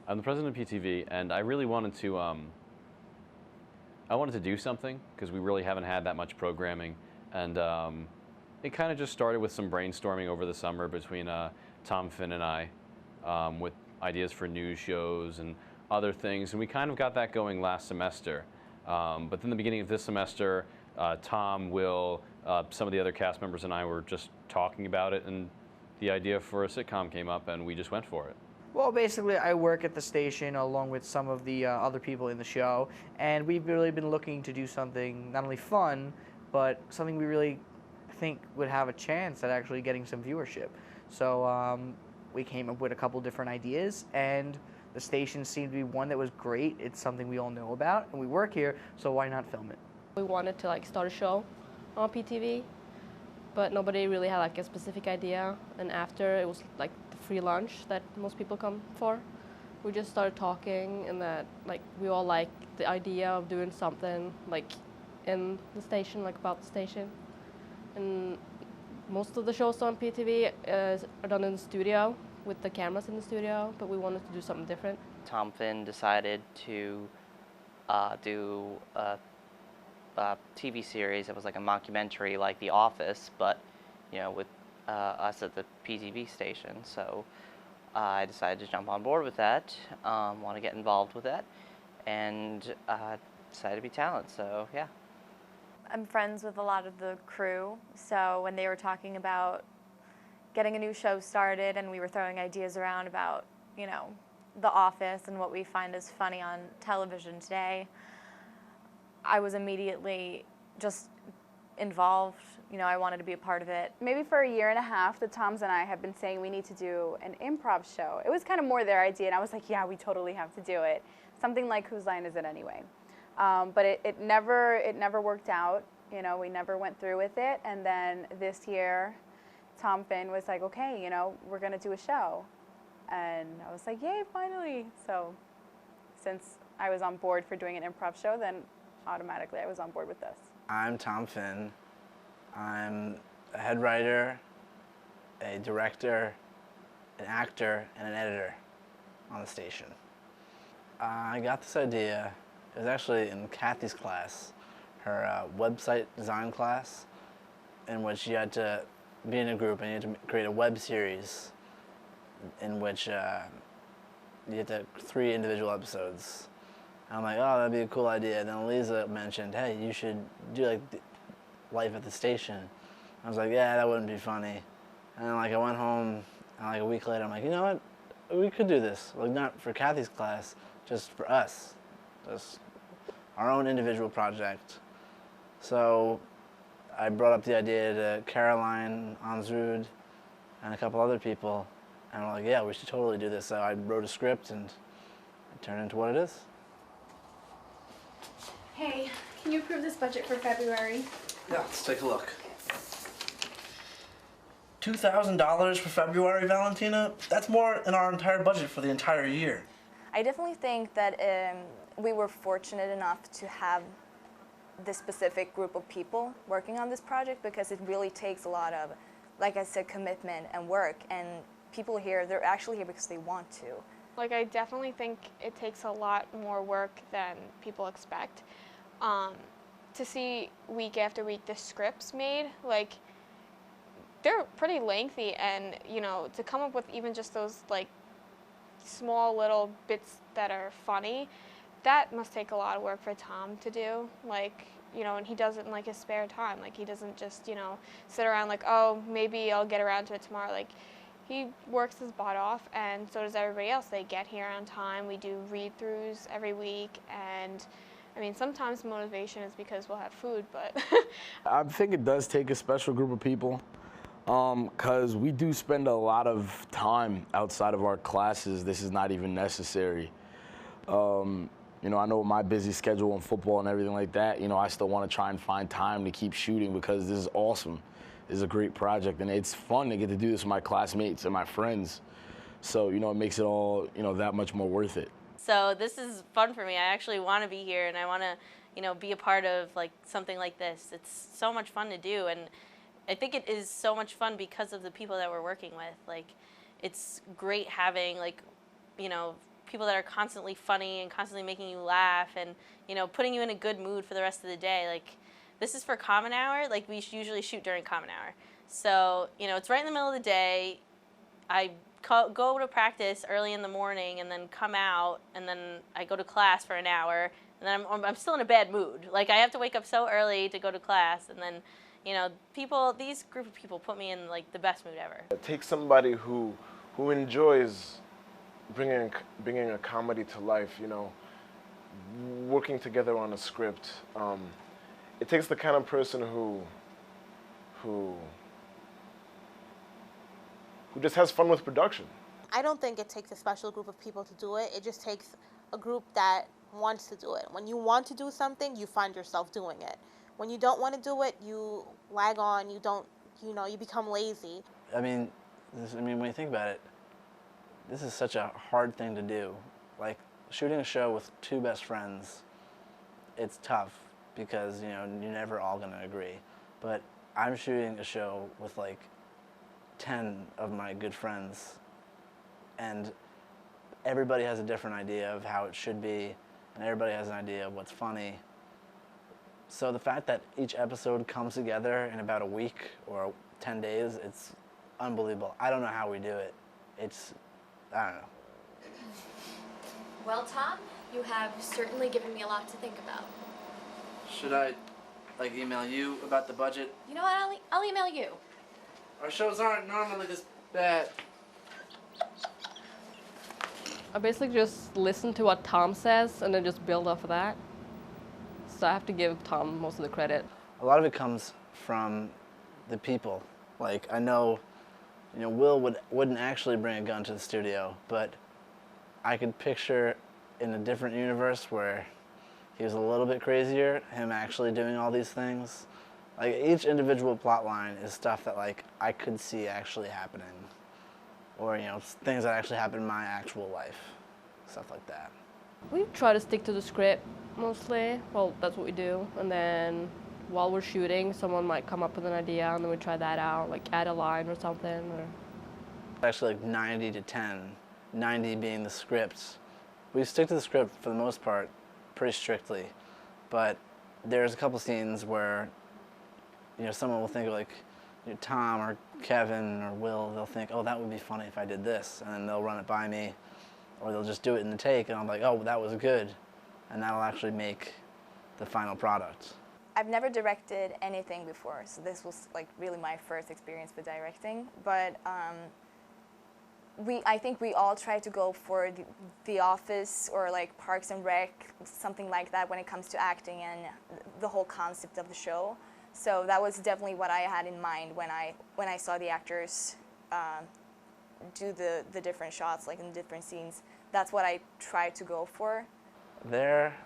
I'm the president of PTV, and I really wanted to I wanted to do something because we really haven't had that much programming, and it kind of just started with some brainstorming over the summer between Tom, Finn, and I, with ideas for news shows and other things, and we kind of got that going last semester. But then the beginning of this semester, Tom, Will, some of the other cast members and I were just talking about it, and the idea for a sitcom came up, and we just went for it. Well, basically, I work at the station along with some of the other people in the show, and we've really been looking to do something not only fun, but something we really think would have a chance at actually getting some viewership. So we came up with a couple different ideas, and the station seemed to be one that was great. It's something we all know about, and we work here, so why not film it? We wanted to start a show on PTV, but nobody really had a specific idea. And after, it was the free lunch that most people come for. We just started talking, and that we all liked the idea of doing something in the station, about the station. And most of the shows on PTV are done in the studio with the cameras in the studio, but we wanted to do something different. Tom Finn decided to do a TV series that was like a mockumentary like The Office, but with us at the PTV station. So I decided to jump on board with that, want to get involved with that, and decided to be talent, so yeah. I'm friends with a lot of the crew, so when they were talking about getting a new show started and we were throwing ideas around about, The Office and what we find is funny on television today, I was immediately just involved. I wanted to be a part of it. Maybe for a year and a half, the Toms and I have been saying we need to do an improv show. It was kind of more their idea, and I was like, yeah, we totally have to do it. Something like Whose Line Is It Anyway? But it never worked out. We never went through with it. And then this year, Tom Finn was like, okay, we're going to do a show. And I was like, yay, finally. So since I was on board for doing an improv show, then automatically I was on board with this. I'm Tom Finn. I'm a head writer, a director, an actor, and an editor on the station. I got this idea. It was actually in Kathy's class, her website design class, in which you had to be in a group and you had to create a web series in which you had to 3 individual episodes. And I'm like, oh, that'd be a cool idea. And then Eliza mentioned, hey, you should do life at the station. I was like, yeah, that wouldn't be funny. And then I went home, and a week later, I'm like, you know what? We could do this. Not for Kathy's class, just for us. Just our own individual project. So I brought up the idea to Caroline Ansrud and a couple other people, and I'm like, yeah, we should totally do this. So I wrote a script, and it turned into what it is. Hey, can you approve this budget for February? Yeah, let's take a look. $2,000 for February, Valentina? That's more than our entire budget for the entire year. I definitely think that we were fortunate enough to have this specific group of people working on this project, because it really takes a lot of, like I said, commitment and work, and people here, they're actually here because they want to. I definitely think it takes a lot more work than people expect. To see week after week the scripts made, they're pretty lengthy, and to come up with even just those small little bits that are funny, that must take a lot of work for Tom to do. And he does it in his spare time. He doesn't just sit around oh, maybe I'll get around to it tomorrow. He works his butt off, and so does everybody else. They get here on time. We do read-throughs every week, and sometimes motivation is because we'll have food, but I think it does take a special group of people, because we do spend a lot of time outside of our classes. This is not even necessary. I know my busy schedule in football and everything like that, I still want to try and find time to keep shooting, because this is awesome. This is a great project, and it's fun to get to do this with my classmates and my friends. So, it makes it all, that much more worth it. So this is fun for me. I actually want to be here, and I want to, be a part of something like this. It's so much fun to do, and I think it is so much fun because of the people that we're working with. It's great having people that are constantly funny and constantly making you laugh and, putting you in a good mood for the rest of the day. Like, this is for common hour. Like, we usually shoot during common hour. So, it's right in the middle of the day. I go to practice early in the morning and then come out, and then I go to class for an hour, and then I'm still in a bad mood. Like, I have to wake up so early to go to class, and then, these group of people put me in, like, the best mood ever. Take somebody who enjoys bringing a comedy to life, working together on a script. It takes the kind of person who just has fun with production. I don't think it takes a special group of people to do it. It just takes a group that wants to do it. When you want to do something, you find yourself doing it. When you don't want to do it, you lag on, you become lazy. I mean, when you think about it, this is such a hard thing to do. Like, shooting a show with two best friends, it's tough because, you're never all going to agree. But I'm shooting a show with, like, 10 of my good friends, and everybody has a different idea of how it should be, and everybody has an idea of what's funny. So the fact that each episode comes together in about a week or 10 days, it's unbelievable. I don't know how we do it. I don't know. Well, Tom, you have certainly given me a lot to think about. Should I, email you about the budget? You know what, I'll email you. Our shows aren't normally this bad. I basically just listen to what Tom says and then just build off of that. So I have to give Tom most of the credit. A lot of it comes from the people. Like, I know, Will wouldn't actually bring a gun to the studio, but I could picture in a different universe where he was a little bit crazier, him actually doing all these things. Like, each individual plot line is stuff that, like, I could see actually happening. Or, things that actually happen in my actual life. Stuff like that. We try to stick to the script mostly. Well, that's what we do. And then while we're shooting, someone might come up with an idea and then we try that out, like add a line or something. Actually, like 90 to 10, 90 being the script. We stick to the script for the most part pretty strictly. But there's a couple scenes where someone will think of, like, Tom or Kevin or Will, they'll think, oh, that would be funny if I did this, and then they'll run it by me, or they'll just do it in the take, and I'm like, oh, that was good, and that'll actually make the final product. I've never directed anything before, so this was, like, really my first experience with directing, but I think we all try to go for the Office or, like, Parks and Rec, something like that when it comes to acting and the whole concept of the show. So that was definitely what I had in mind when I saw the actors do the different shots, like in different scenes. That's what I tried to go for. There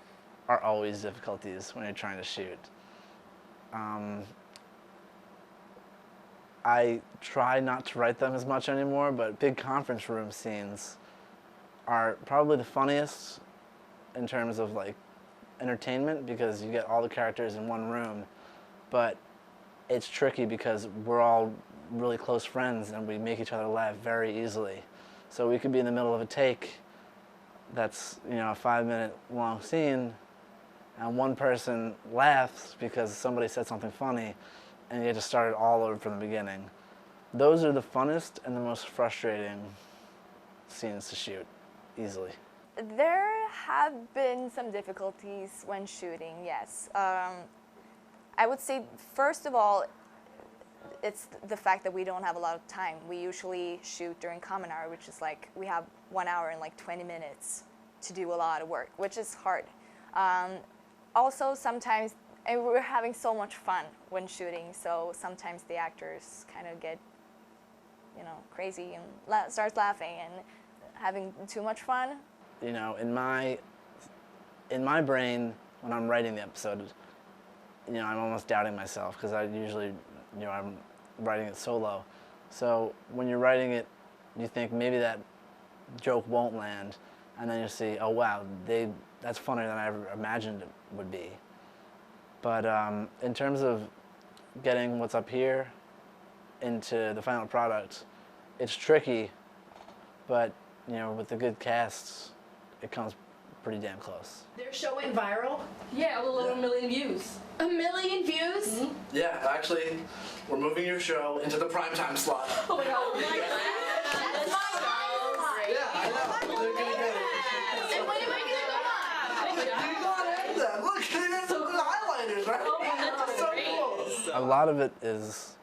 are always difficulties when you're trying to shoot. I try not to write them as much anymore, but big conference room scenes are probably the funniest in terms of, like, entertainment, because you get all the characters in one room. But it's tricky because we're all really close friends and we make each other laugh very easily. So we could be in the middle of a take that's, a 5-minute long scene, and one person laughs because somebody said something funny, and you have to start it all over from the beginning. Those are the funnest and the most frustrating scenes to shoot, easily. There have been some difficulties when shooting, yes. I would say, first of all, it's the fact that we don't have a lot of time. We usually shoot during common hour, which is like, we have 1 hour and like 20 minutes to do a lot of work, which is hard. Also, sometimes, and we're having so much fun when shooting, so sometimes the actors kind of get, crazy and starts laughing and having too much fun. In my brain, when I'm writing the episode, I'm almost doubting myself because I usually, I'm writing it solo. So when you're writing it, you think maybe that joke won't land, and then you see, oh wow, that's funnier than I ever imagined it would be. But in terms of getting what's up here into the final product, it's tricky, but with the good casts, it comes pretty damn close. Their show went viral. Yeah, a little over 1 million views. 1 million views? Mm-hmm. Yeah, actually, we're moving your show into the primetime slot. Oh my god. Oh my God. That's my show. Yeah, I know. They're gonna get it. And when am I gonna go on? You gotta end that. Look, they did some good highlighters, right? Oh my God, That's so great. cool. A lot of it is,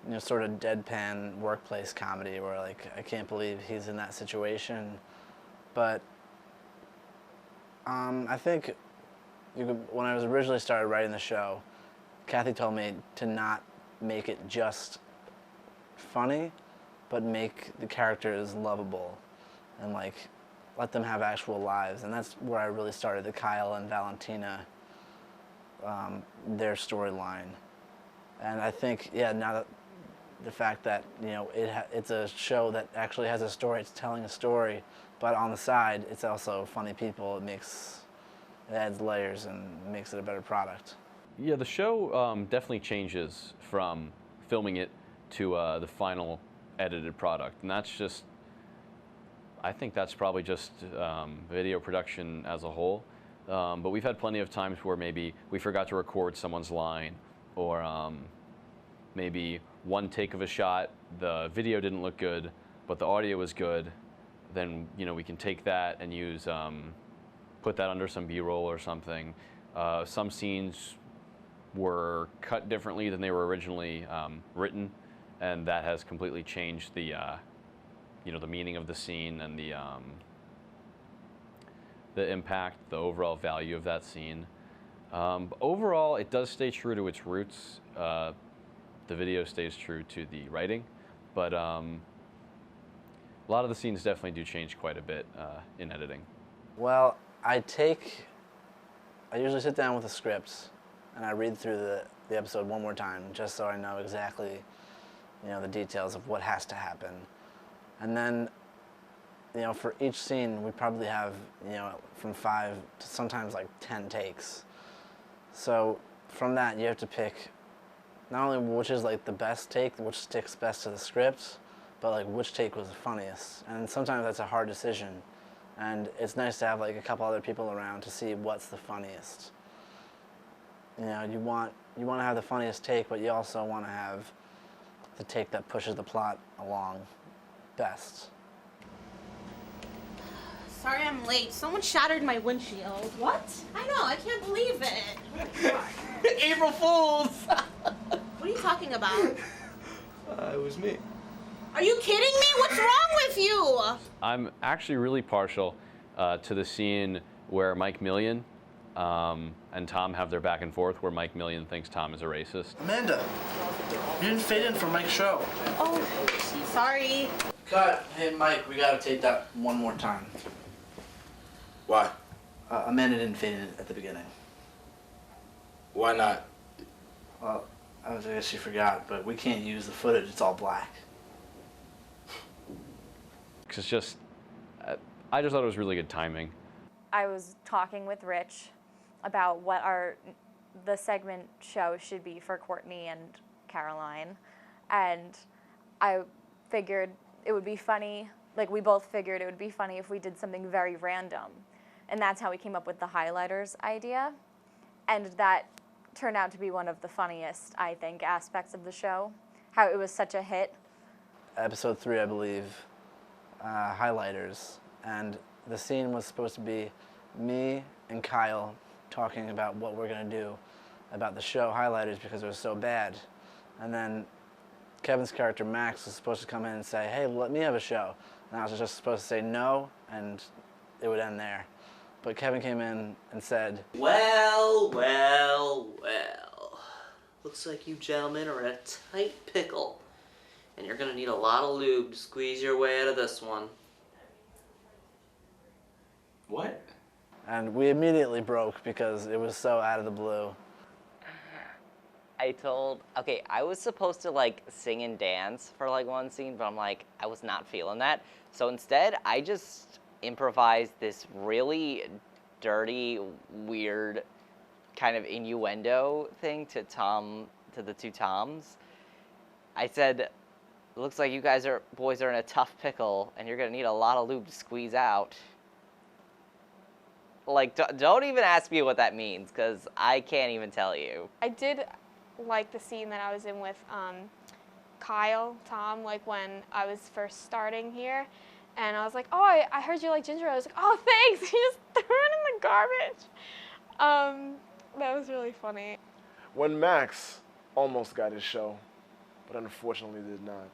you know, sort of deadpan workplace comedy where, like, I can't believe he's in that situation. But I think when I was originally started writing the show, Kathy told me to not make it just funny, but make the characters lovable and, like, let them have actual lives. And that's where I really started the Kyle and Valentina, their storyline. And I think, yeah, now that the fact that, you know, it's a show that actually has a story, it's telling a story, but on the side, it's also funny people. It adds layers and makes it a better product. Yeah, the show definitely changes from filming it to the final edited product, and that's just, I think that's probably just video production as a whole. But we've had plenty of times where maybe we forgot to record someone's line, or maybe one take of a shot, the video didn't look good, but the audio was good. Then, you know, we can take that and use, put that under some B-roll or something. Some scenes were cut differently than they were originally written, and that has completely changed the, you know, the meaning of the scene and the impact, the overall value of that scene. But overall, it does stay true to its roots. The video stays true to the writing, but a lot of the scenes definitely do change quite a bit in editing. Well, I usually sit down with the scripts and I read through the episode one more time just so I know exactly, you know, the details of what has to happen. And then, you know, for each scene, we probably have, you know, from 5 to sometimes like 10 takes. So from that, you have to pick not only which is like the best take, which sticks best to the script, but like which take was the funniest. And sometimes that's a hard decision. And it's nice to have like a couple other people around to see what's the funniest. You know, you want to have the funniest take, but you also want to have the take that pushes the plot along best. Sorry I'm late. Someone shattered my windshield. What? I know, I can't believe it. April Fools! What are you talking about? It was me. Are you kidding me? What's wrong with you? I'm actually really partial to the scene where Mike Million and Tom have their back and forth, where Mike Million thinks Tom is a racist. Amanda, you didn't fit in for Mike's show. Oh, sorry. Cut. Hey, Mike, we gotta take that one more time. Why? Amanda didn't fit in at the beginning. Why not? Well, I guess she forgot, but we can't use the footage. It's all black. It's just, I just thought it was really good timing. I was talking with Rich about what the segment show should be for Courtney and Caroline, and I figured it would be funny, like we both figured it would be funny if we did something very random, and that's how we came up with the highlighters idea, and that turned out to be one of the funniest, I think, aspects of the show, how it was such a hit. Episode 3, I believe, highlighters, and the scene was supposed to be me and Kyle talking about what we're gonna do about the show highlighters because it was so bad. And then Kevin's character Max was supposed to come in and say, hey, let me have a show. And I was just supposed to say no, and it would end there. But Kevin came in and said, well, well, well. Looks like you gentlemen are in a tight pickle. And you're gonna need a lot of lube to squeeze your way out of this one. What? and we immediately broke because it was so out of the blue. Okay, I was supposed to like sing and dance for like one scene, but I'm like, I was not feeling that. So instead, I just improvised this really dirty, weird kind of innuendo thing to the two Toms. I said, looks like you boys are in a tough pickle and you're gonna need a lot of lube to squeeze out. Like, don't even ask me what that means, because I can't even tell you. I did like the scene that I was in with Kyle, Tom, like when I was first starting here. And I was like, oh, I heard you like ginger. I was like, oh, thanks. He just threw it in the garbage. That was really funny. When Max almost got his show, but unfortunately did not.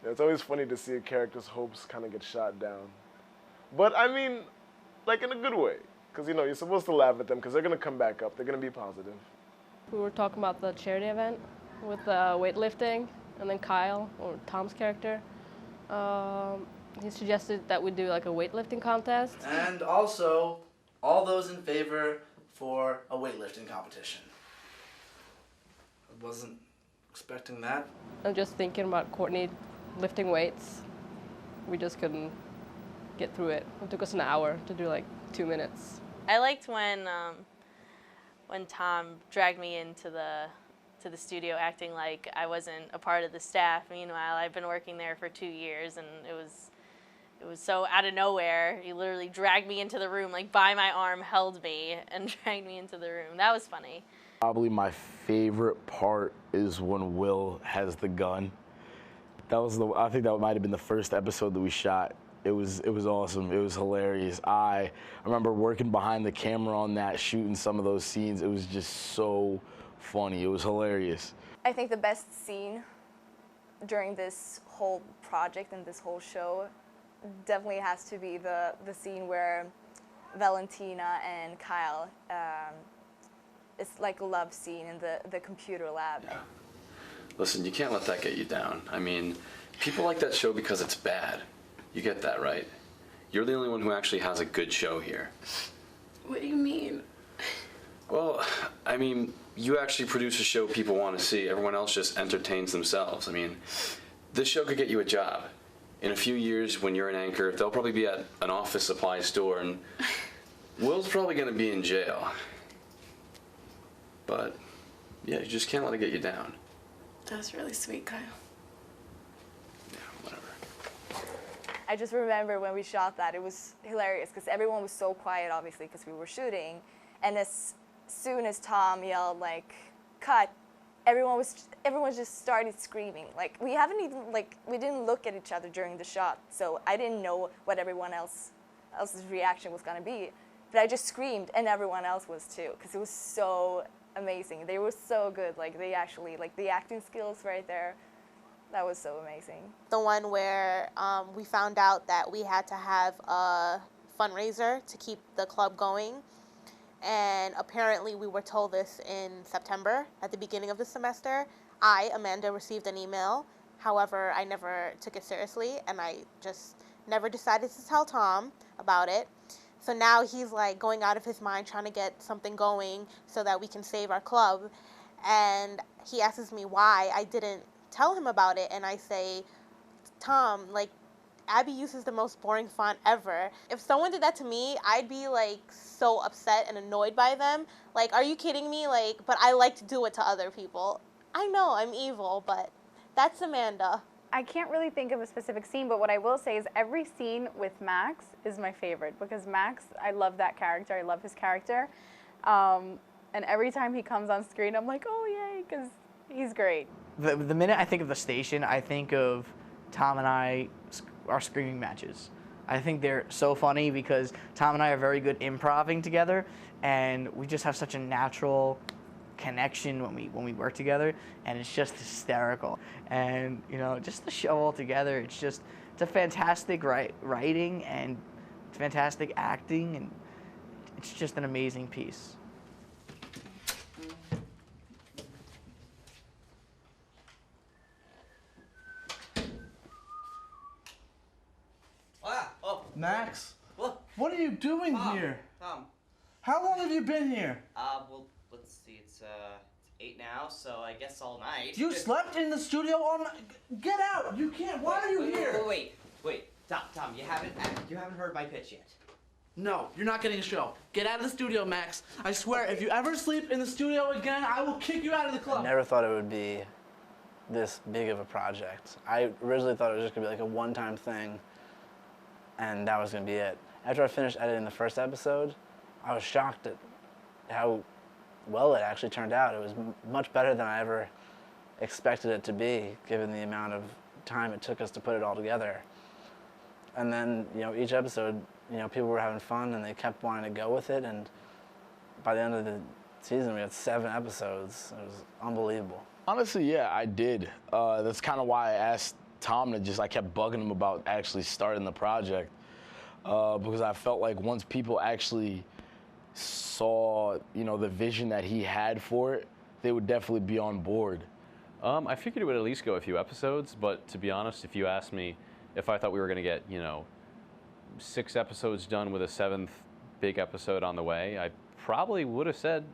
It's always funny to see a character's hopes kind of get shot down. But I mean, like in a good way. Because, you know, you're supposed to laugh at them because they're going to come back up. They're going to be positive. We were talking about the charity event with weightlifting, and then Kyle, or Tom's character, he suggested that we do like a weightlifting contest. And also, all those in favor for a weightlifting competition. I wasn't expecting that. I'm just thinking about Courtney lifting weights. We just couldn't get through it. It took us an hour to do like 2 minutes. I liked when Tom dragged me into the studio acting like I wasn't a part of the staff. Meanwhile, I've been working there for 2 years, and it was so out of nowhere. He literally dragged me into the room, like by my arm, held me, and dragged me into the room. That was funny. Probably my favorite part is when Will has the gun. I think that might have been the first episode that we shot. It was awesome. It was hilarious. I remember working behind the camera on that, shooting some of those scenes. It was just so funny. It was hilarious. I think the best scene during this whole project and this whole show definitely has to be the scene where Valentina and Kyle, it's like a love scene in the computer lab. Yeah. Listen, you can't let that get you down. I mean, people like that show because it's bad. You get that, right? You're the only one who actually has a good show here. What do you mean? Well, I mean, you actually produce a show people want to see. Everyone else just entertains themselves. I mean, this show could get you a job. In a few years, when you're an anchor, they'll probably be at an office supply store, and Will's probably going to be in jail. But, yeah, you just can't let it get you down. That's really sweet, Kyle. Yeah, whatever. I just remember when we shot that, it was hilarious because everyone was so quiet, obviously, because we were shooting. And as soon as Tom yelled, like, cut, everyone just started screaming. Like, we didn't look at each other during the shot, so I didn't know what everyone else's reaction was going to be. But I just screamed, and everyone else was too, because it was so amazing. They were so good. Like, they actually, like, the acting skills right there, that was so amazing. The one where we found out that we had to have a fundraiser to keep the club going. And apparently we were told this in September, at the beginning of the semester. I, Amanda, received an email. However, I never took it seriously, and I just never decided to tell Tom about it. So now he's like going out of his mind trying to get something going so that we can save our club. And he asks me why I didn't tell him about it, and I say, Tom, like, Abby uses the most boring font ever. If someone did that to me, I'd be like so upset and annoyed by them. Like, are you kidding me? Like, but I like to do it to other people. I know I'm evil, but that's Amanda. I can't really think of a specific scene, but what I will say is every scene with Max is my favorite because Max, I love that character. I love his character. And every time he comes on screen, I'm like, oh, yay, because he's great. The minute I think of the station, I think of Tom and I, our screaming matches. I think they're so funny because Tom and I are very good improvising together, and we just have such a natural connection when we work together, and it's just hysterical. And you know, just the show all together, it's a fantastic writing and fantastic acting, and it's just an amazing piece. Max, What? are you doing here? Tom. How long have you been here? Well, let's see. It's 8 now, so I guess all night. You slept in the studio all night. Get out! You can't. Why are you here? Wait. Tom, you haven't heard my pitch yet. No, you're not getting a show. Get out of the studio, Max. I swear, if you ever sleep in the studio again, I will kick you out of the club. I never thought it would be this big of a project. I originally thought it was just gonna be like a one-time thing, and that was gonna be it. After I finished editing the first episode, I was shocked at how well it actually turned out. It was much better than I ever expected it to be, given the amount of time it took us to put it all together. And then, each episode, people were having fun and they kept wanting to go with it. And by the end of the season, we had 7 episodes. It was unbelievable. Honestly, yeah, I did. That's kind of why I asked Tom I kept bugging him about actually starting the project. Because I felt like once people actually saw, the vision that he had for it, they would definitely be on board. I figured it would at least go a few episodes, but to be honest, if you asked me if I thought we were going to get, 6 episodes done with a 7th big episode on the way, I probably would have said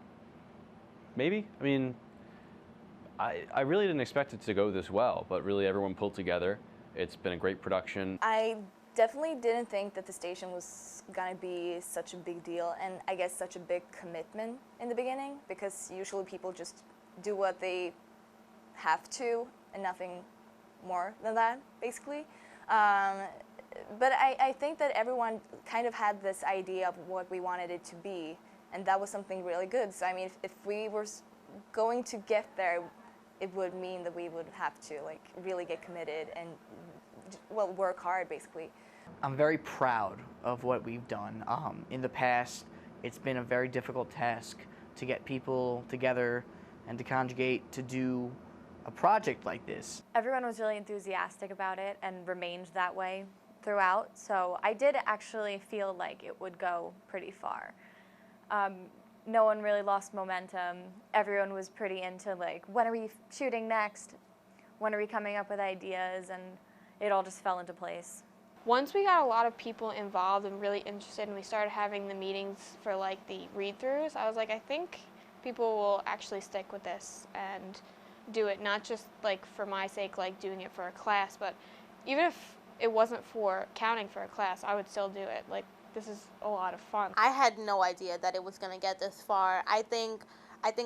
maybe. I mean, I really didn't expect it to go this well, but really everyone pulled together. It's been a great production. I definitely didn't think that the station was gonna be such a big deal, and I guess such a big commitment in the beginning, because usually people just do what they have to and nothing more than that, basically. But I think that everyone kind of had this idea of what we wanted it to be, and that was something really good. So I mean, if we were going to get there, it would mean that we would have to really get committed and work hard, basically. I'm very proud of what we've done. In the past, it's been a very difficult task to get people together and to conjugate to do a project like this. Everyone was really enthusiastic about it and remained that way throughout, so I did actually feel like it would go pretty far. No one really lost momentum. Everyone was pretty into when are we shooting next? When are we coming up with ideas? And it all just fell into place. Once we got a lot of people involved and really interested and we started having the meetings for the read-throughs, I was like, I think people will actually stick with this and do it, not just for my sake, doing it for a class, but even if it wasn't for counting for a class, I would still do it. This is a lot of fun. I had no idea that it was going to get this far. I think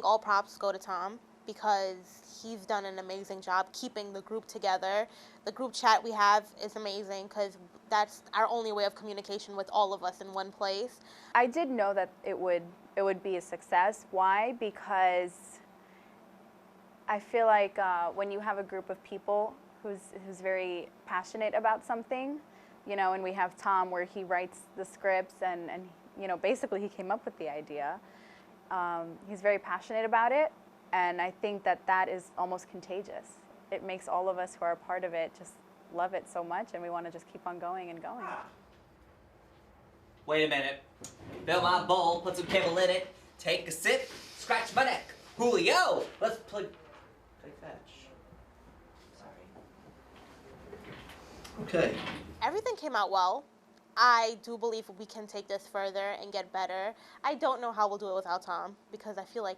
all props go to Tom, because he's done an amazing job keeping the group together. The group chat we have is amazing, because that's our only way of communication with all of us in one place. I did know that it would be a success. Why? Because I feel like when you have a group of people who's very passionate about something, and we have Tom where he writes the scripts and basically he came up with the idea. He's very passionate about it, and I think that is almost contagious. It makes all of us who are a part of it just love it so much, and we want to just keep on going and going. Wait a minute. Fill my bowl, put some kibble in it, take a sip, scratch my neck. Julio, let's play fetch. Sorry. Okay. Everything came out well. I do believe we can take this further and get better. I don't know how we'll do it without Tom, because I feel like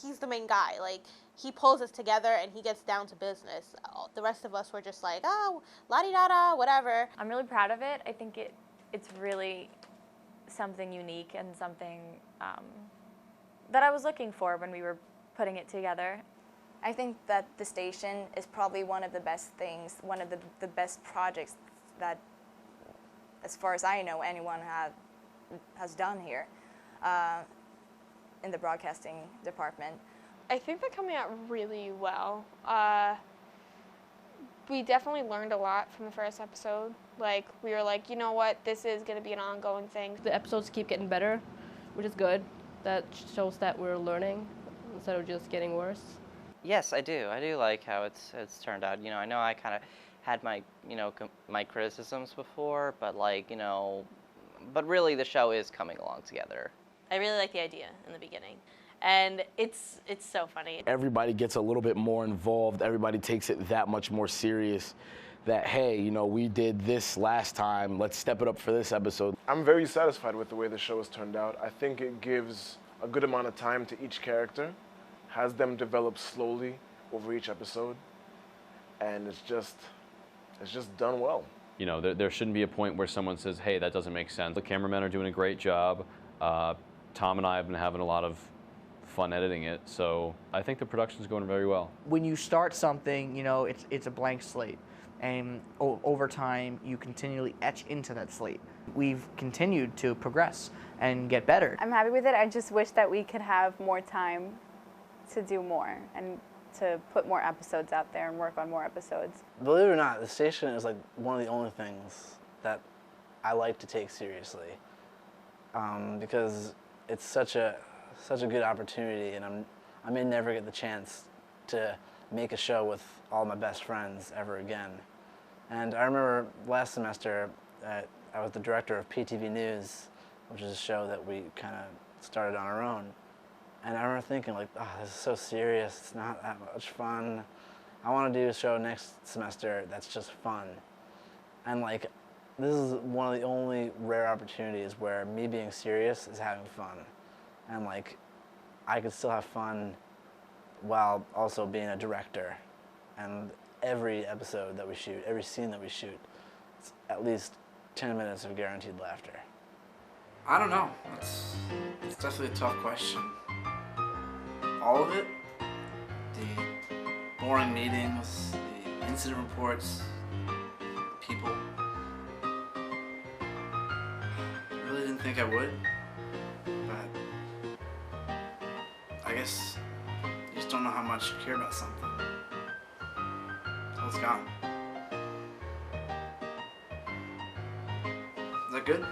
he's the main guy. He pulls us together and he gets down to business. The rest of us were just la-di-da-da, whatever. I'm really proud of it. I think it's really something unique and something that I was looking for when we were putting it together. I think that the station is probably one of the best things, one of the best projects that, as far as I know, anyone has done here in the broadcasting department. I think they're coming out really well. We definitely learned a lot from the first episode. We were you know what, this is going to be an ongoing thing. The episodes keep getting better, which is good. That shows that we're learning instead of just getting worse. Yes, I do. I do like how it's turned out. I know I kind of had my my criticisms before, but but really the show is coming along together. I really like the idea in the beginning, and it's so funny. Everybody gets a little bit more involved. Everybody takes it that much more serious. That hey, we did this last time. Let's step it up for this episode. I'm very satisfied with the way the show has turned out. I think it gives a good amount of time to each character, has them develop slowly over each episode, and it's just done well. There shouldn't be a point where someone says, hey, that doesn't make sense. The cameramen are doing a great job. Tom and I have been having a lot of fun editing it, so I think the production's going very well. When you start something, it's a blank slate. and over time you continually etch into that slate. We've continued to progress and get better. I'm happy with it. I just wish that we could have more time to do more and to put more episodes out there and work on more episodes. Believe it or not, the station is like one of the only things that I like to take seriously, because it's such a good opportunity, and I may never get the chance to make a show with all my best friends ever again. And I remember last semester I was the director of PTV News, which is a show that we kind of started on our own. And I remember thinking, like, oh, this is so serious, it's not that much fun. I want to do a show next semester that's just fun. And like, this is one of the only rare opportunities where me being serious is having fun. And like, I could still have fun while also being a director. And every episode that we shoot, every scene that we shoot, it's at least 10 minutes of guaranteed laughter. I don't know. It's definitely a tough question. All of it, the boring meetings, the incident reports, the people. I really didn't think I would, but I guess you just don't know how much you care about something. So it's gone. Is that good?